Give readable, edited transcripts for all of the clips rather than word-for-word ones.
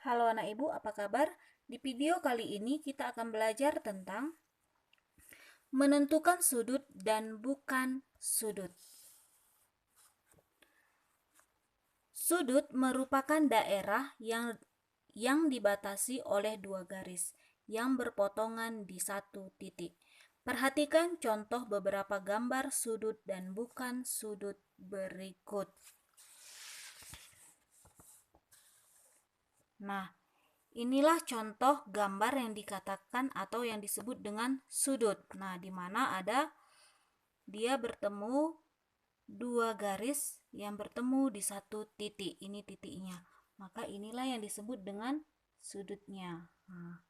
Halo anak ibu, apa kabar? Di video kali ini kita akan belajar tentang menentukan sudut dan bukan sudut. Sudut merupakan daerah yang dibatasi oleh dua garis yang berpotongan di satu titik. Perhatikan contoh beberapa gambar sudut dan bukan sudut berikut. Nah, inilah contoh gambar yang dikatakan atau yang disebut dengan sudut. Nah, di mana dia bertemu dua garis yang bertemu di satu titik. Ini titiknya. Maka inilah yang disebut dengan sudutnya. Nah,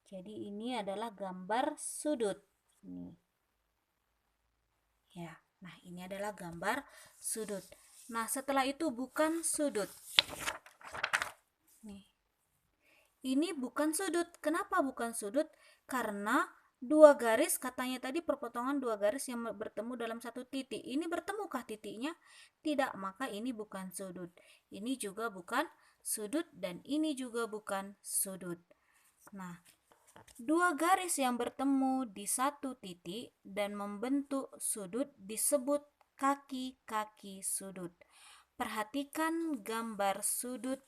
jadi ini adalah gambar sudut. Ini. Ya. Nah, ini adalah gambar sudut. Nah, setelah itu bukan sudut. Nih. Ini bukan sudut. Kenapa bukan sudut? Karena dua garis, katanya tadi perpotongan dua garis yang bertemu dalam satu titik. Ini bertemukah titiknya? Tidak, maka ini bukan sudut. Ini juga bukan sudut dan ini juga bukan sudut. Nah, dua garis yang bertemu di satu titik dan membentuk sudut disebut kaki-kaki sudut. Perhatikan gambar sudut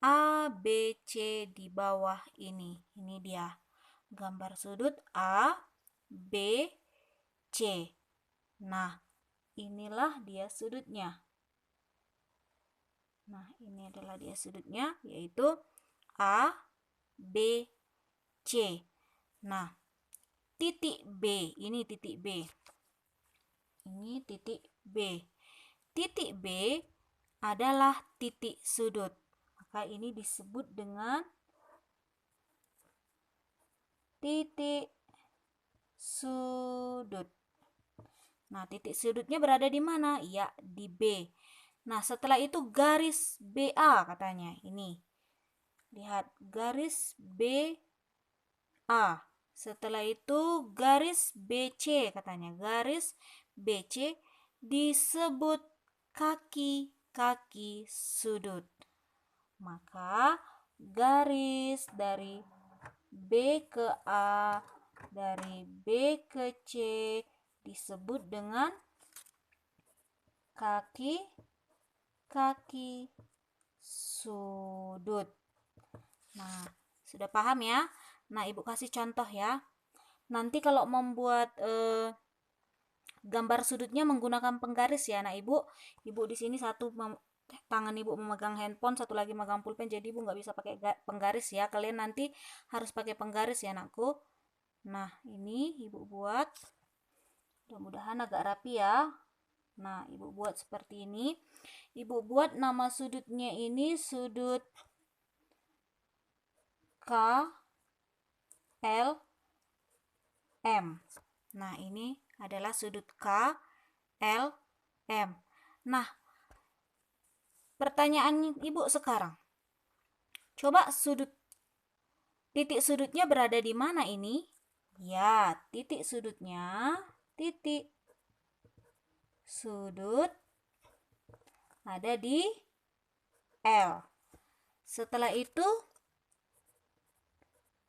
A, B, C di bawah ini. Ini dia gambar sudut A, B, C. Nah, inilah dia sudutnya. Nah, ini adalah dia sudutnya, yaitu A, B, C. Nah, titik B, ini titik B. Ini titik B. Titik B adalah titik sudut. Maka ini disebut dengan titik sudut. Nah, titik sudutnya berada di mana? Ya, di B. Nah, setelah itu garis BA katanya. Ini. Lihat, garis BA. Setelah itu garis BC katanya. Garis BC disebut kaki-kaki sudut. Maka garis dari B ke A, dari B ke C disebut dengan kaki-kaki sudut. Nah, sudah paham ya? Nah, ibu kasih contoh ya. Nanti kalau membuat gambar sudutnya menggunakan penggaris ya, anak ibu. Ibu di sini tangan ibu memegang handphone, satu lagi megang pulpen, jadi ibu nggak bisa pakai penggaris ya. Kalian nanti harus pakai penggaris ya, anakku. Nah, ini ibu buat. Mudah-mudahan agak rapi ya. Nah, ibu buat seperti ini. Ibu buat nama sudutnya ini sudut K, L, M. Nah, ini adalah sudut K, L, M. Nah, pertanyaan ibu sekarang. Coba titik sudutnya berada di mana ini? Ya, titik sudutnya, titik sudut ada di L. Setelah itu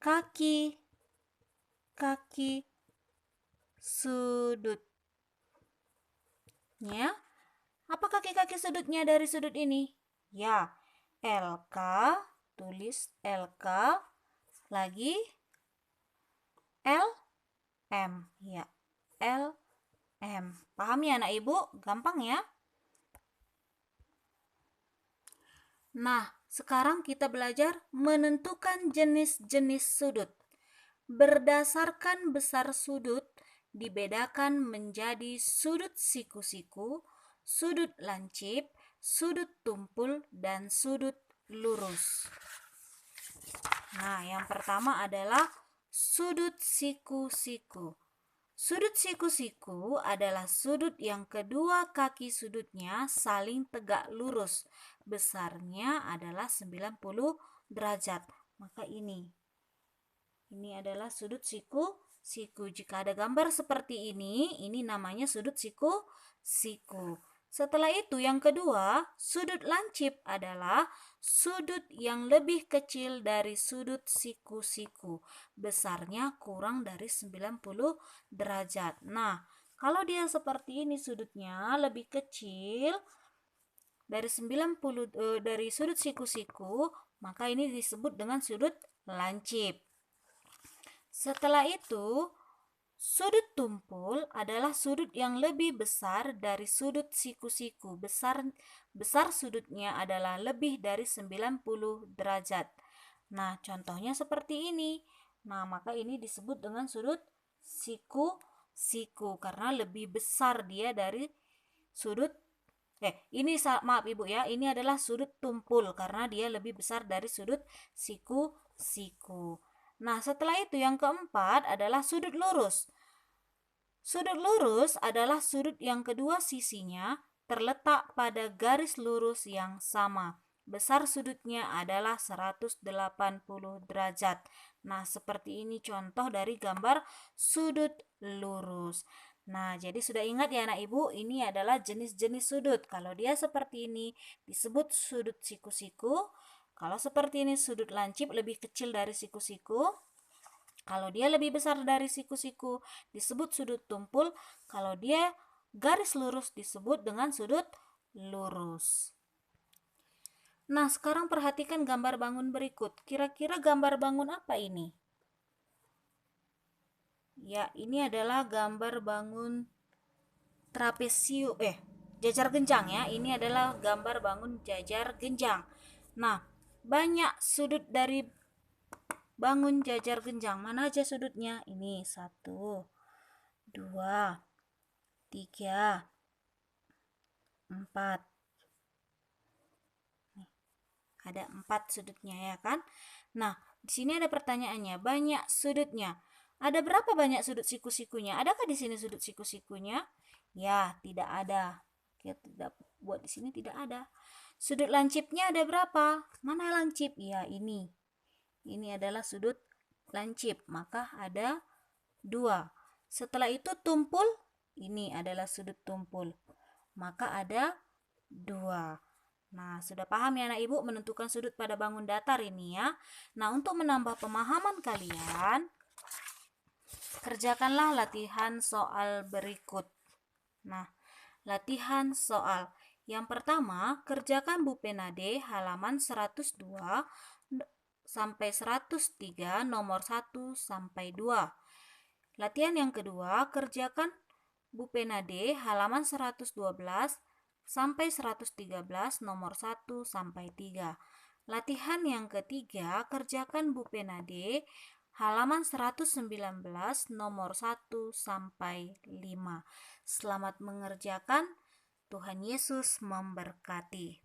kaki sudutnya. Apa kaki-kaki sudutnya dari sudut ini? Ya, LK, tulis LK, lagi LM. Ya, LM. Paham ya anak ibu? Gampang ya? Nah, sekarang kita belajar menentukan jenis-jenis sudut. Berdasarkan besar sudut, dibedakan menjadi sudut siku-siku, sudut lancip, sudut tumpul, dan sudut lurus. Nah, yang pertama adalah sudut siku-siku. Sudut siku-siku adalah sudut yang kedua kaki sudutnya saling tegak lurus. Besarnya adalah 90 derajat. Maka ini adalah sudut siku-siku. Jika ada gambar seperti ini namanya sudut siku-siku. Setelah itu yang kedua, sudut lancip adalah sudut yang lebih kecil dari sudut siku-siku. Besarnya kurang dari 90 derajat. Nah, kalau dia seperti ini sudutnya lebih kecil dari 90 dari sudut siku-siku, maka ini disebut dengan sudut lancip. Setelah itu, sudut tumpul adalah sudut yang lebih besar dari sudut siku-siku. Besar sudutnya adalah lebih dari 90 derajat. Nah, contohnya seperti ini. Nah, maka ini disebut dengan sudut siku-siku karena lebih besar dia dari sudut maaf Ibu ya, ini adalah sudut tumpul karena dia lebih besar dari sudut siku-siku. Nah, setelah itu yang keempat adalah sudut lurus. Sudut lurus adalah sudut yang kedua sisinya terletak pada garis lurus yang sama. Besar sudutnya adalah 180 derajat. Nah, seperti ini contoh dari gambar sudut lurus. Nah, jadi sudah ingat ya anak ibu, ini adalah jenis-jenis sudut. Kalau dia seperti ini disebut sudut siku-siku. Kalau seperti ini sudut lancip lebih kecil dari siku-siku. Kalau dia lebih besar dari siku-siku disebut sudut tumpul. Kalau dia garis lurus disebut dengan sudut lurus. Nah, sekarang perhatikan gambar bangun berikut. Kira-kira gambar bangun apa ini? Ya, ini adalah gambar bangun jajar genjang ya. Ini adalah gambar bangun jajar genjang. Nah, banyak sudut dari bangun jajar genjang. Mana aja sudutnya? Ini 1, 2, 3, 4. Ada 4 sudutnya ya kan? Nah, di sini ada pertanyaannya, banyak sudutnya. Ada berapa banyak sudut siku-sikunya? Adakah di sini sudut siku-sikunya? Ya, tidak ada. Kita tidak buat di sini tidak ada. Sudut lancipnya ada berapa? Mana lancip? Ya, ini. Ini adalah sudut lancip, maka ada 2. Setelah itu tumpul, ini adalah sudut tumpul, maka ada 2. Nah, sudah paham ya anak ibu menentukan sudut pada bangun datar ini ya. Nah, untuk menambah pemahaman kalian, kerjakanlah latihan soal berikut. Nah, latihan soal. Yang pertama, kerjakan Bu Penade halaman 102 sampai 103 nomor 1 sampai 2. Latihan yang kedua, kerjakan Bu Penade halaman 112 sampai 113 nomor 1 sampai 3. Latihan yang ketiga, kerjakan Bu Penade halaman 119 nomor 1 sampai 5. Selamat mengerjakan. Tuhan Yesus memberkati.